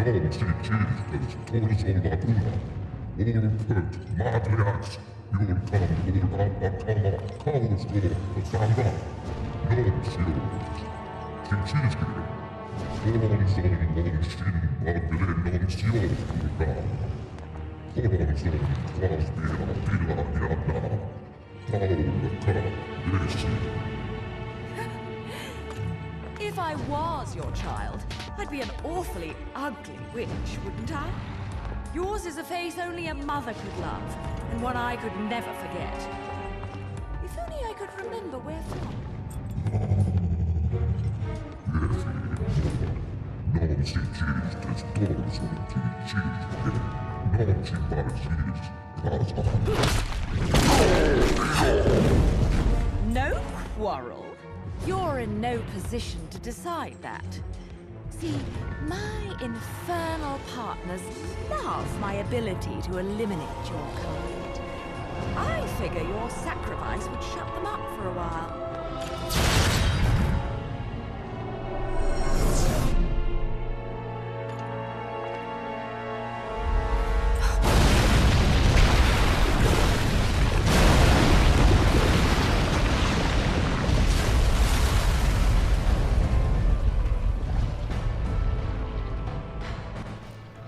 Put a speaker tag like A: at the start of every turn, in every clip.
A: Jag ser tillfället, torsolla unna. Orpet, madreax, julkan, orapakama, kausko, osama. Jag ser Tjitjiskri. Kolonson, monsin, baglenons, jolkurkan. Kolonson, kvaspira, pilla, jadna. Taulka, gresi.
B: If I was your child, I'd be an awfully ugly witch, wouldn't I? Yours is a face only a mother could love, and one I could never forget. If only I could remember where from.
A: Non si cistes, torson cistes, non si parcis, casa.
B: No quarrel? You're in no position to decide that. See, my infernal partners love my ability to eliminate your kind. I figure your sacrifice would shut them up for a while.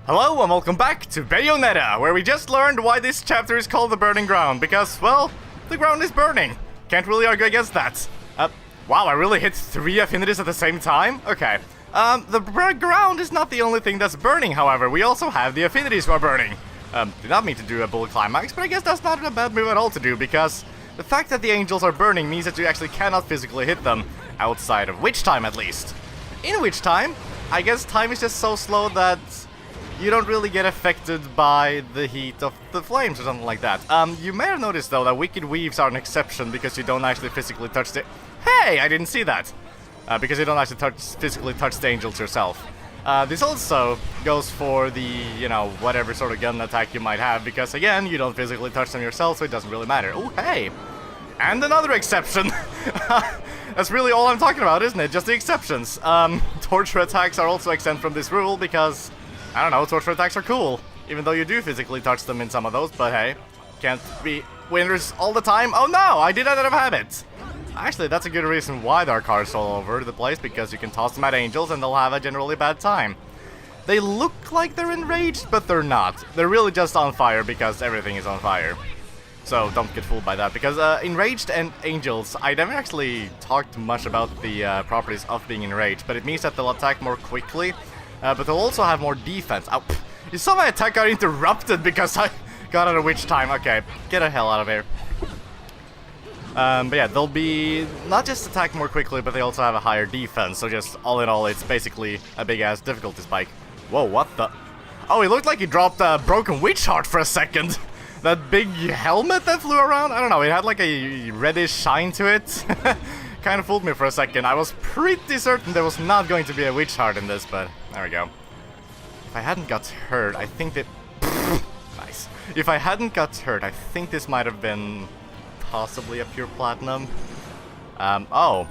C: Hello and welcome back to Bayonetta, where we just learned why this chapter is called the Burning Ground, because, well, the ground is burning. Can't really argue against that. Wow, I really hit 3 affinities at the same time? Okay. The ground is not the only thing that's burning, however. We also have the affinities who are burning. Did not mean to do a bullet climax, but I guess that's not a bad move at all to do, because the fact that the angels are burning means that you actually cannot physically hit them, outside of witch time at least. In witch time, I guess time is just so slow that you don't really get affected by the heat of the flames or something like that. You may have noticed though that wicked weaves are an exception because you don't actually physically touch the... Hey, I didn't see that! Because you don't actually physically touch the angels yourself. This also goes for the, you know, whatever sort of gun attack you might have, because again, you don't physically touch them yourself, so it doesn't really matter. Oh, hey! And another exception! That's really all I'm talking about, isn't it? Just the exceptions. Torture attacks are also exempt from this rule because, I don't know, torture attacks are cool. Even though you do physically touch them in some of those, but hey, can't be winners all the time. Oh no, I did that out of habit! Actually, that's a good reason why there are cars all over the place, because you can toss them at angels and they'll have a generally bad time. They look like they're enraged, but they're not. They're really just on fire because everything is on fire. So don't get fooled by that, because enraged and angels, I never actually talked much about the properties of being enraged, but it means that they'll attack more quickly, but they'll also have more defense. Ow, you saw my attack got interrupted because I got out of witch time. Okay, get the hell out of here. But yeah, they'll be not just attack more quickly, but they also have a higher defense, so just all in all, it's basically a big-ass difficulty spike. Whoa, what the? Oh, it looked like he dropped a broken witch heart for a second. That big helmet that flew around, I don't know, it had like a reddish shine to it. Kind of fooled me for a second. I was pretty certain there was not going to be a witch heart in this, but there we go. If I hadn't got hurt, I think that... Nice. If I hadn't got hurt, I think this might have been possibly a pure platinum. No,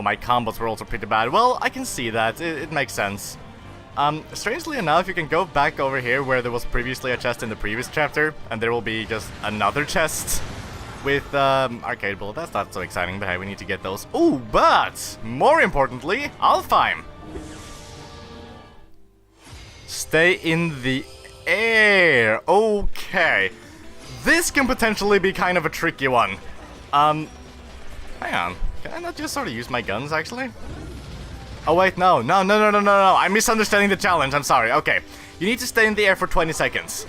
C: my combos were also pretty bad. Well, I can see that. It makes sense. Strangely enough, you can go back over here where there was previously a chest in the previous chapter, and there will be just another chest with, arcade bullet. That's not so exciting, but hey, we need to get those. Ooh, but more importantly, Alfheim. Stay in the air. Okay. This can potentially be kind of a tricky one. Hang on. Can I not just sort of use my guns, actually? Oh, wait, no. No. I'm misunderstanding the challenge. I'm sorry. Okay. You need to stay in the air for 20 seconds.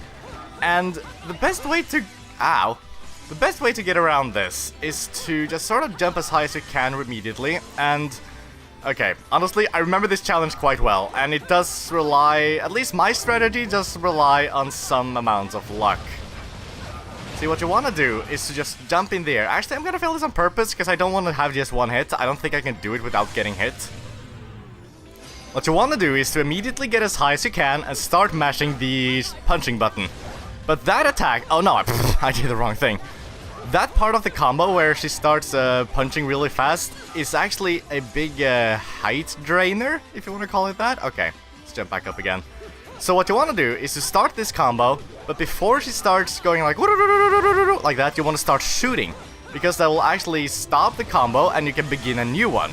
C: And the best way to... Ow. The best way to get around this is to just sort of jump as high as you can immediately. And... Okay, honestly, I remember this challenge quite well. And it does rely... At least my strategy does rely on some amount of luck. See, what you want to do is to just jump in the air. Actually, I'm going to fail this on purpose, because I don't want to have just one hit. I don't think I can do it without getting hit. What you want to do is to immediately get as high as you can and start mashing the punching button. But that attack... Oh no, I did the wrong thing. That part of the combo where she starts punching really fast is actually a big height drainer, if you want to call it that. Okay, let's jump back up again. So what you want to do is to start this combo, but before she starts going like that, you want to start shooting, because that will actually stop the combo and you can begin a new one.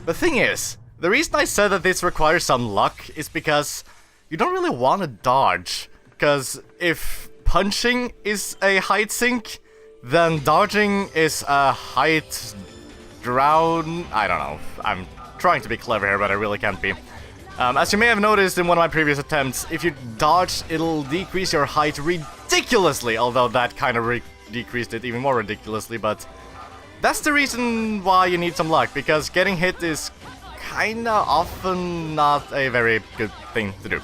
C: The thing is, the reason I said that this requires some luck is because you don't really want to dodge, because if punching is a height sink, then dodging is a height drown. I don't know. I'm trying to be clever here, but I really can't be. As you may have noticed in one of my previous attempts, if you dodge, it'll decrease your height ridiculously, although that kind of decreased it even more ridiculously, but that's the reason why you need some luck, because getting hit is kinda often not a very good thing to do.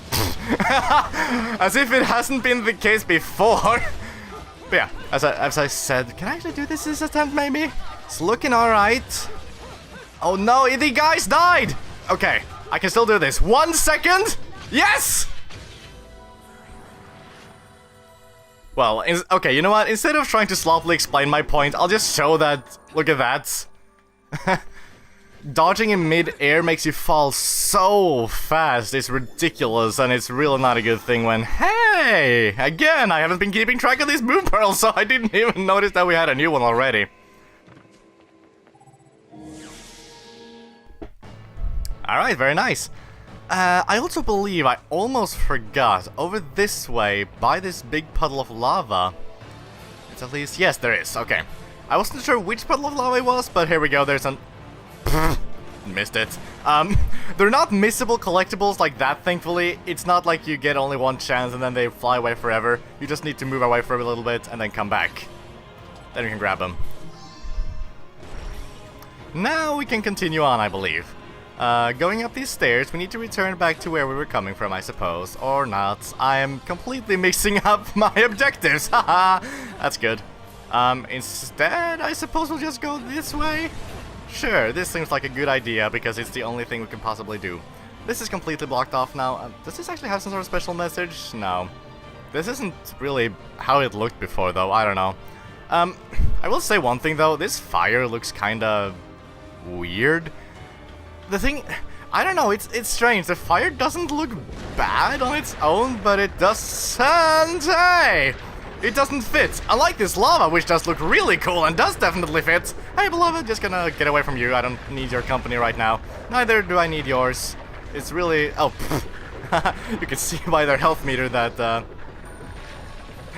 C: As if it hasn't been the case before. But yeah, as I said, can I actually do this attempt maybe? It's looking alright. Oh no, the guys died! Okay, I can still do this. 1 second! Yes! Well, okay, you know what? Instead of trying to sloppily explain my point, I'll just show that. Look at that. Dodging in mid-air makes you fall so fast. It's ridiculous, and it's really not a good thing when... Hey! Again, I haven't been keeping track of these move pearls, so I didn't even notice that we had a new one already. Alright, very nice. I also believe I almost forgot, over this way, by this big puddle of lava, it's at least... Yes, there is, okay. I wasn't sure which puddle of lava it was, but here we go, there's an... Missed it. They're not missable collectibles like that, thankfully. It's not like you get only one chance and then they fly away forever. You just need to move away for a little bit and then come back. Then you can grab them. Now we can continue on, I believe. Going up these stairs, we need to return back to where we were coming from, I suppose. Or not. I am completely mixing up my objectives. Haha, that's good. Instead, I suppose we'll just go this way? Sure, this seems like a good idea, because it's the only thing we can possibly do. This is completely blocked off now. Does this actually have some sort of special message? No. This isn't really how it looked before, though. I don't know. I will say one thing, though. This fire looks kinda... weird. The thing... I don't know, it's strange. The fire doesn't look bad on its own, but it doesn't... Hey! It doesn't fit. Unlike this lava, which does look really cool and does definitely fit. Hey, beloved, just gonna get away from you. I don't need your company right now. Neither do I need yours. It's really... Oh, you can see by their health meter that,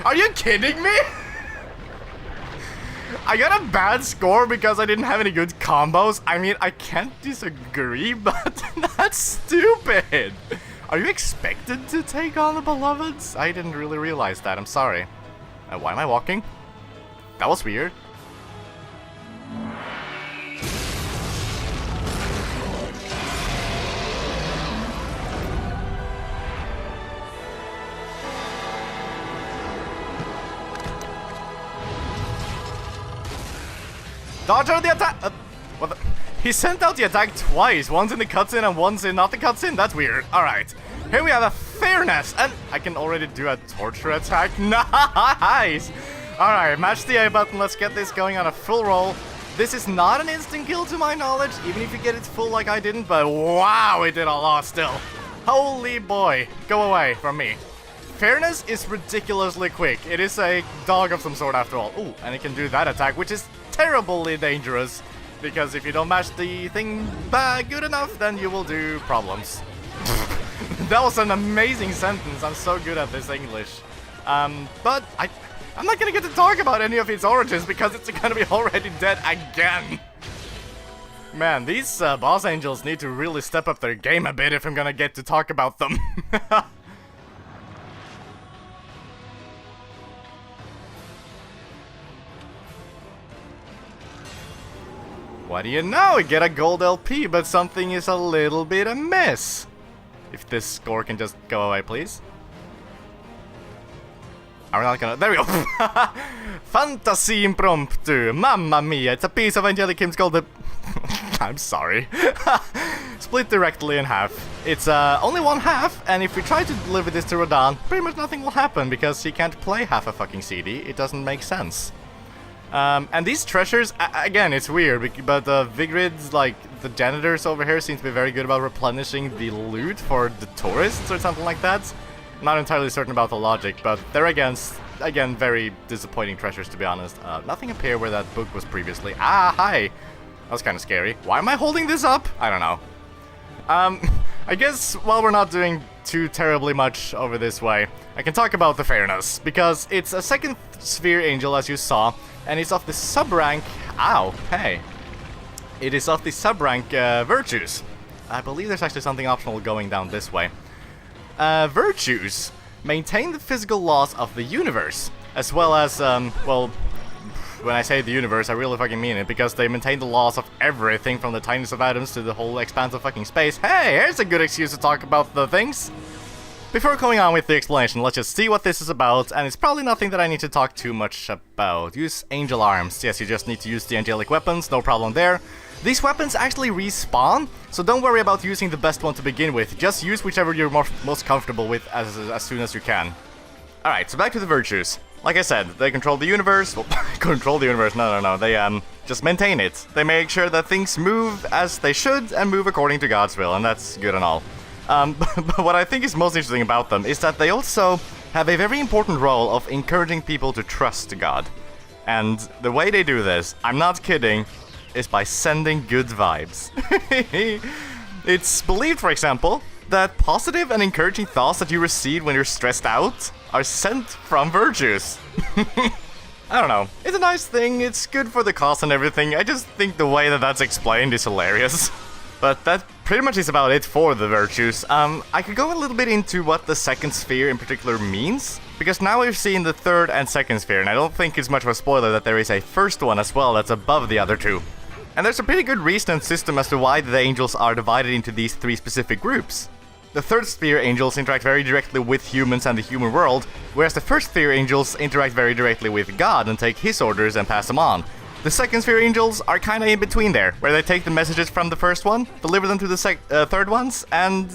C: Are you kidding me? I got a bad score because I didn't have any good combos. I mean, I can't disagree, but that's stupid. Are you expected to take on the beloveds? I didn't really realize that. I'm sorry. Why am I walking? That was weird. Dodge out the attack! What the? He sent out the attack twice, once in the cutscene and once in not the cutscene? That's weird. Alright, here we have a fairness, and I can already do a torture attack. Nice! Alright, match the A button, let's get this going on a full roll. This is not an instant kill to my knowledge, even if you get it full like I didn't, but wow, it did a lot still. Holy boy, go away from me. Fairness is ridiculously quick. It is a dog of some sort after all. Ooh, and it can do that attack, which is terribly dangerous. Because if you don't match the thing good enough, then you will do problems. That was an amazing sentence. I'm so good at this English. But I'm not gonna get to talk about any of its origins because it's gonna be already dead again. Man, these boss angels need to really step up their game a bit if I'm gonna get to talk about them. What do you know? We get a gold LP, but something is a little bit amiss. If this score can just go away, please. Are we not gonna... There we go! Fantasy impromptu! Mamma mia! It's a piece of angelic hymns called the... I'm sorry. Split directly in half. It's only one half, and if we try to deliver this to Rodan, pretty much nothing will happen, because he can't play half a fucking CD. It doesn't make sense. And these treasures, again, it's weird, but Vigrid's, like, the janitors over here seem to be very good about replenishing the loot for the tourists or something like that. I'm not entirely certain about the logic, but they're again, very disappointing treasures, to be honest. Nothing up here where that book was previously. Ah, hi! That was kind of scary. Why am I holding this up? I don't know. I guess while we're not doing too terribly much over this way, I can talk about the fairness, because it's a second sphere angel, as you saw, and it's of the sub-rank... Ow, hey. It is of the sub-rank virtues. I believe there's actually something optional going down this way. Virtues maintain the physical laws of the universe, as well as, well, when I say the universe, I really fucking mean it, because they maintain the laws of everything from the tiniest of atoms to the whole expanse of fucking space. Hey, here's a good excuse to talk about the things. Before going on with the explanation, let's just see what this is about, and it's probably nothing that I need to talk too much about. Use angel arms. Yes, you just need to use the angelic weapons, no problem there. These weapons actually respawn, so don't worry about using the best one to begin with. Just use whichever you're most comfortable with as soon as you can. Alright, so back to the virtues. Like I said, they control the universe. Well, control the universe, no. They, just maintain it. They make sure that things move as they should and move according to God's will, and that's good and all. But what I think is most interesting about them is that they also have a very important role of encouraging people to trust God. And the way they do this, I'm not kidding, is by sending good vibes. It's believed, for example, that positive and encouraging thoughts that you receive when you're stressed out are sent from virtues. I don't know. It's a nice thing, it's good for the cause and everything. I just think the way that that's explained is hilarious. But that pretty much is about it for the virtues. I could go a little bit into what the second sphere in particular means, because now we've seen the third and second sphere, and I don't think it's much of a spoiler that there is a first one as well that's above the other two. And there's a pretty good reason and system as to why the angels are divided into these three specific groups. The third sphere angels interact very directly with humans and the human world, whereas the first sphere angels interact very directly with God and take his orders and pass them on. The second sphere angels are kinda in between there, where they take the messages from the first one, deliver them to the third ones, and,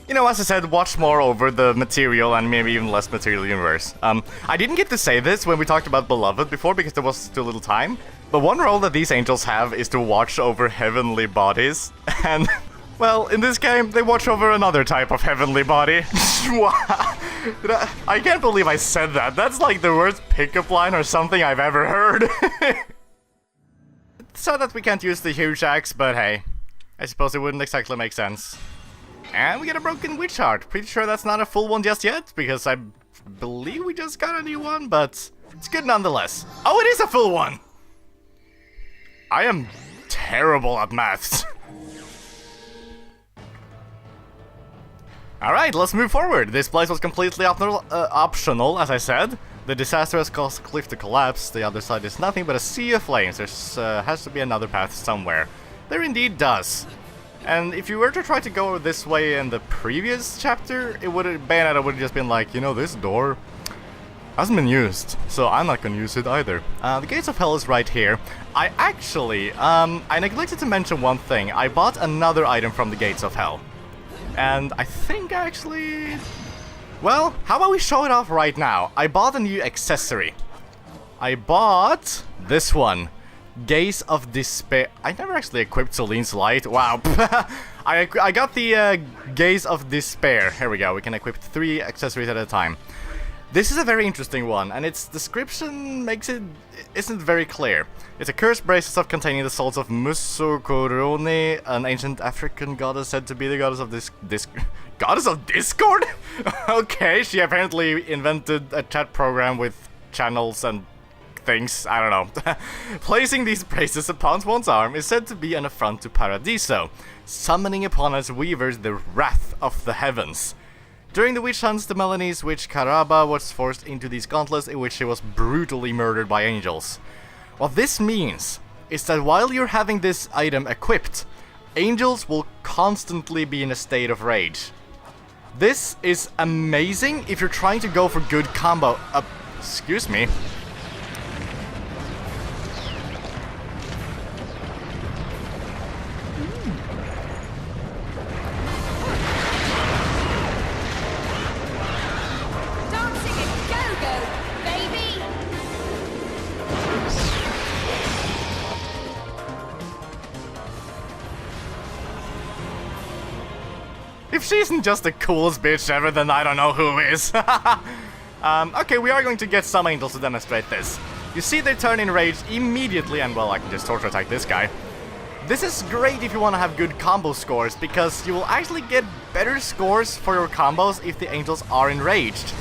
C: you know, as I said, watch more over the material and maybe even less material universe. I didn't get to say this when we talked about Beloved before because there was too little time, but one role that these angels have is to watch over heavenly bodies, and... well, in this game, they watch over another type of heavenly body. I can't believe I said that. That's like the worst pickup line or something I've ever heard. It's sad that we can't use the huge axe, but hey, I suppose it wouldn't exactly make sense. And we get a broken witch heart. Pretty sure that's not a full one just yet, because I believe we just got a new one, but it's good nonetheless. Oh, it is a full one! I am terrible at maths. Alright, let's move forward. This place was completely optional, as I said. The disaster has caused the cliff to collapse. The other side is nothing but a sea of flames. There has to be another path somewhere. There indeed does. And if you were to try to go this way in the previous chapter, Bayonetta would have just been like, you know, this door hasn't been used, so I'm not gonna use it either. The Gates of Hell is right here. I actually, I neglected to mention one thing. I bought another item from the Gates of Hell. And I think actually... well, how about we show it off right now? I bought a new accessory. I bought this one. Gaze of Despair. I never actually equipped Celine's light. Wow. I got the Gaze of Despair. Here we go. We can equip 3 accessories at a time. This is a very interesting one, and its description isn't very clear. It's a cursed bracelet containing the souls of Musokorone, an ancient African goddess said to be the goddess of goddess of Discord? Okay, she apparently invented a chat program with channels and things, I don't know. Placing these bracelets upon one's arm is said to be an affront to Paradiso, summoning upon us weavers the wrath of the heavens. During the witch hunts, the Melanese witch Karaba was forced into these gauntlets in which she was brutally murdered by angels. What this means is that while you're having this item equipped, angels will constantly be in a state of rage. This is amazing if you're trying to go for good combo. Excuse me. if she isn't just the coolest bitch ever, then I don't know who is. Okay, we are going to get some angels to demonstrate this. You see they turn enraged immediately, and well, I can just torture attack this guy. This is great if you want to have good combo scores, because you will actually get better scores for your combos if the angels are enraged.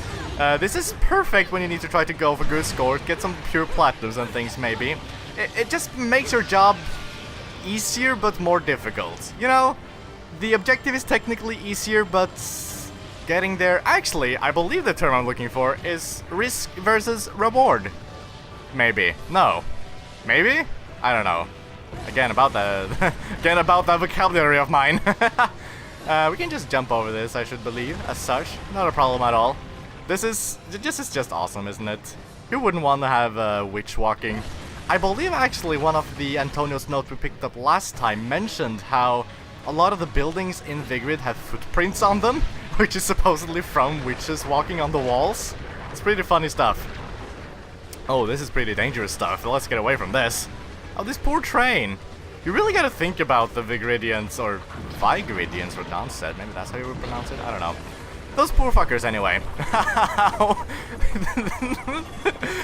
C: This is perfect when you need to try to go for good scores, get some pure platinums and things maybe. It just makes your job easier but more difficult. You know, the objective is technically easier, but getting there... Actually, I believe the term I'm looking for is risk versus reward. Maybe. No. Maybe? I don't know. Again, about that vocabulary of mine. We can just jump over this, I should believe, as such. Not a problem at all. This is just awesome, isn't it? Who wouldn't want to have witch walking? I believe actually one of the Antonio's notes we picked up last time mentioned how a lot of the buildings in Vigrid have footprints on them, which is supposedly from witches walking on the walls. It's pretty funny stuff. Oh, this is pretty dangerous stuff. Let's get away from this. Oh, this poor train. You really gotta think about the Vigridians, or Vigridians, or Don said. Maybe that's how you would pronounce it? I don't know. Those poor fuckers, anyway.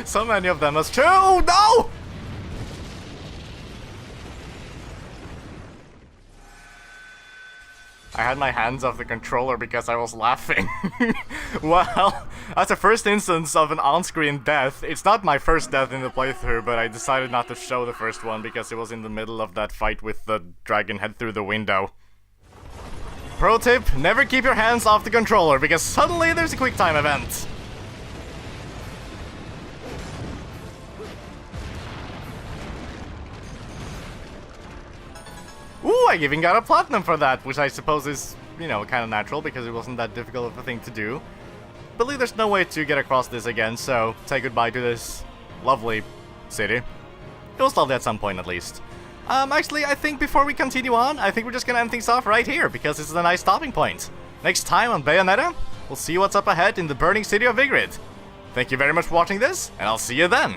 C: So many of them must... Oh, no! I had my hands off the controller because I was laughing. Well, that's the first instance of an on-screen death. It's not my first death in the playthrough, but I decided not to show the first one because it was in the middle of that fight with the dragon head through the window. Pro tip, never keep your hands off the controller because suddenly there's a quick time event. Ooh, I even got a platinum for that, which I suppose is, you know, kind of natural because it wasn't that difficult of a thing to do. Believe there's no way to get across this again, so say goodbye to this lovely city. It was lovely at some point at least. Actually, I think before we continue on, I think we're just gonna end things off right here because this is a nice stopping point. Next time on Bayonetta, we'll see what's up ahead in the burning city of Vigrid. Thank you very much for watching this, and I'll see you then.